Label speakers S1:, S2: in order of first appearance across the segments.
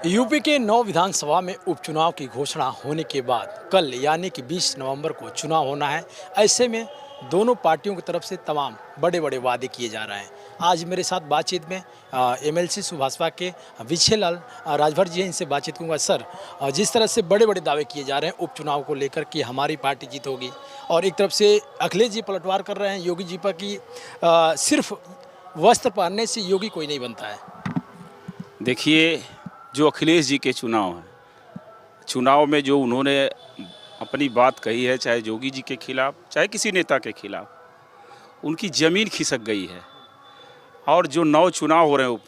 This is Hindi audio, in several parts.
S1: यूपी के 9 विधानसभा में उपचुनाव की घोषणा होने के बाद कल यानी कि 20 नवंबर को चुनाव होना है। ऐसे में दोनों पार्टियों की तरफ से तमाम बड़े बड़े वादे किए जा रहे हैं। आज मेरे साथ बातचीत में एमएलसी सुभाषपा के विजय लाल राजभर जी हैं। इनसे बातचीत करूँगा। सर, जिस तरह से बड़े बड़े दावे किए जा रहे हैं उपचुनाव को लेकर कि हमारी पार्टी जीत होगी, और एक तरफ से अखिलेश जी पलटवार कर रहे हैं योगी जी पर कि सिर्फ वस्त्र पहनने से योगी कोई नहीं बनता है।
S2: देखिए, जो अखिलेश जी के चुनाव में जो उन्होंने अपनी बात कही है, चाहे योगी जी के खिलाफ चाहे किसी नेता के खिलाफ, उनकी ज़मीन खिसक गई है। और जो 9 चुनाव हो रहे हैं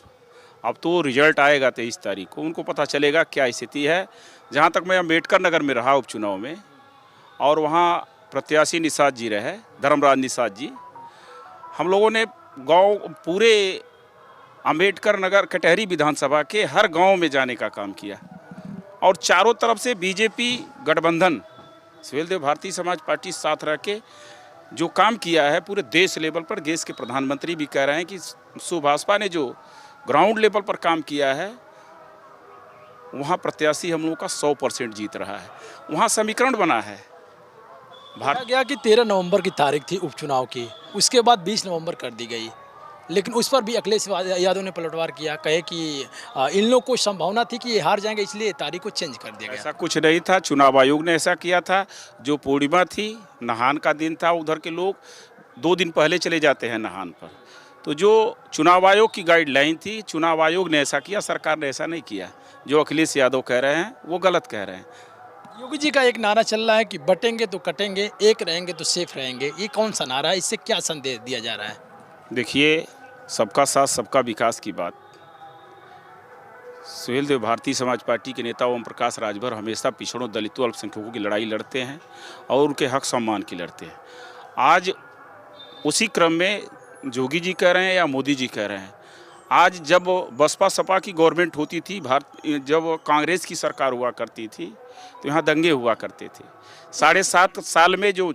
S2: अब तो रिजल्ट आएगा 23 तारीख को, उनको पता चलेगा क्या स्थिति है। जहाँ तक मैं अम्बेडकर नगर में रहा उपचुनाव में, और वहाँ प्रत्याशी निषाद जी रहे, धर्मराज निषाद जी, हम लोगों ने गांव पूरे अम्बेडकर नगर कटहरी विधानसभा के हर गांव में जाने का काम किया, और चारों तरफ से बीजेपी गठबंधन सुहेलदेव भारतीय समाज पार्टी साथ रह के जो काम किया है पूरे देश लेवल पर। देश के प्रधानमंत्री भी कह रहे हैं कि सुभाषपा ने जो ग्राउंड लेवल पर काम किया है, वहाँ प्रत्याशी हम लोगों का 100% जीत रहा है। वहाँ समीकरण बना है।
S1: कहा गया कि 13 नवंबर की तारीख थी उपचुनाव की, उसके बाद 20 नवंबर कर दी गई, लेकिन उस पर भी अखिलेश यादव ने पलटवार किया। कहे कि इन लोगों को संभावना थी कि ये हार जाएंगे, इसलिए तारीख को चेंज कर दिया गया।
S2: ऐसा कुछ नहीं था, चुनाव आयोग ने ऐसा किया था। जो पूर्णिमा थी, नहान का दिन था, उधर के लोग 2 दिन पहले चले जाते हैं नहान पर। तो जो चुनाव आयोग की गाइडलाइन थी, चुनाव आयोग ने ऐसा किया, सरकार ने ऐसा नहीं किया। जो अखिलेश यादव कह रहे हैं वो गलत कह रहे हैं।
S1: योगी जी का एक नारा चल रहा है कि बटेंगे तो कटेंगे, एक रहेंगे तो सेफ रहेंगे। ये कौन सा नारा है? इससे क्या संदेश दिया जा रहा है?
S2: देखिए, सबका साथ सबका विकास की बात सुहेलदेव भारतीय समाज पार्टी के नेता ओम प्रकाश राजभर हमेशा पिछड़ों, दलितों, अल्पसंख्यकों की लड़ाई लड़ते हैं और उनके हक सम्मान की लड़ते हैं। आज उसी क्रम में योगी जी कह रहे हैं या मोदी जी कह रहे हैं, आज जब बसपा सपा की गवर्नमेंट होती थी, जब कांग्रेस की सरकार हुआ करती थी, तो यहाँ दंगे हुआ करते थे। 7.5 साल में जो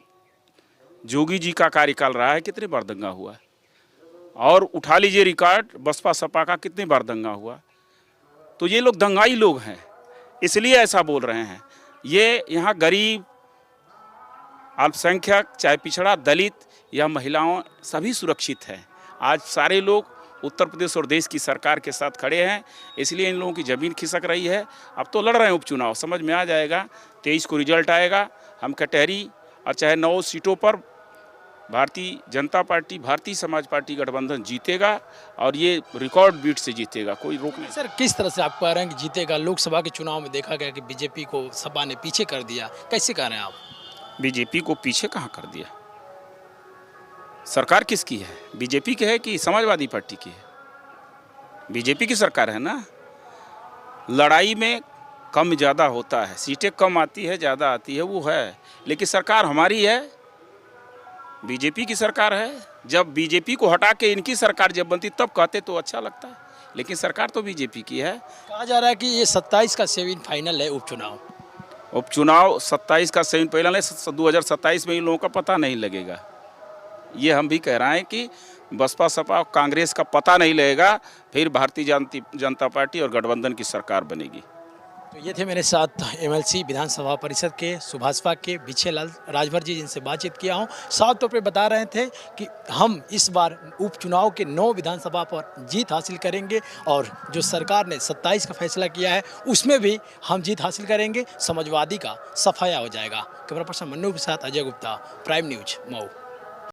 S2: योगी जी का कार्यकाल रहा है, कितने बार दंगा हुआ है। और उठा लीजिए रिकॉर्ड, बसपा सपा का कितनी बार दंगा हुआ। तो ये लोग दंगाई लोग हैं, इसलिए ऐसा बोल रहे हैं। ये यहाँ गरीब, अल्पसंख्यक, चाहे पिछड़ा, दलित या महिलाओं, सभी सुरक्षित हैं। आज सारे लोग उत्तर प्रदेश और देश की सरकार के साथ खड़े हैं, इसलिए इन लोगों की ज़मीन खिसक रही है। अब तो लड़ रहे हैं उपचुनाव, समझ में आ जाएगा। 23 को रिजल्ट आएगा। हम कटहरी और चाहे 9 सीटों पर भारतीय जनता पार्टी, भारतीय समाज पार्टी गठबंधन जीतेगा, और ये रिकॉर्ड बीट से जीतेगा, कोई रोक नहीं।
S1: सर, किस तरह से आप कह रहे हैं कि जीतेगा? लोकसभा के चुनाव में देखा गया कि बीजेपी को सपा ने पीछे कर दिया, कैसे कह रहे हैं आप?
S2: बीजेपी को पीछे कहाँ कर दिया? सरकार किसकी है? बीजेपी की है कि समाजवादी पार्टी की है? बीजेपी की सरकार है ना। लड़ाई में कम ज़्यादा होता है, सीटें कम आती है ज़्यादा आती है, वो है, लेकिन सरकार हमारी है, बीजेपी की सरकार है। जब बीजेपी को हटा के इनकी सरकार जब बनती तब कहते तो अच्छा लगता है, लेकिन सरकार तो बीजेपी की है।
S1: कहा जा रहा है कि ये 27 का सेमीफाइनल है उपचुनाव।
S2: उपचुनाव 27 का सेमीफाइनल है। 2027 में इन लोगों का पता नहीं लगेगा। ये हम भी कह रहे हैं कि बसपा सपा कांग्रेस का पता नहीं लगेगा, फिर भारतीय जनता पार्टी और गठबंधन की सरकार बनेगी।
S1: तो ये थे मेरे साथ एमएलसी विधानसभा परिषद के सुभाषपा के विजय लाल राजभर जी, जिनसे बातचीत किया हूँ। साफ तौर पे बता रहे थे कि हम इस बार उपचुनाव के 9 विधानसभा पर जीत हासिल करेंगे, और जो सरकार ने 27 का फैसला किया है उसमें भी हम जीत हासिल करेंगे। समाजवादी का सफाया हो जाएगा। कैमरा पर्सन मन्नू के साथ अजय गुप्ता, प्राइम न्यूज, मऊ।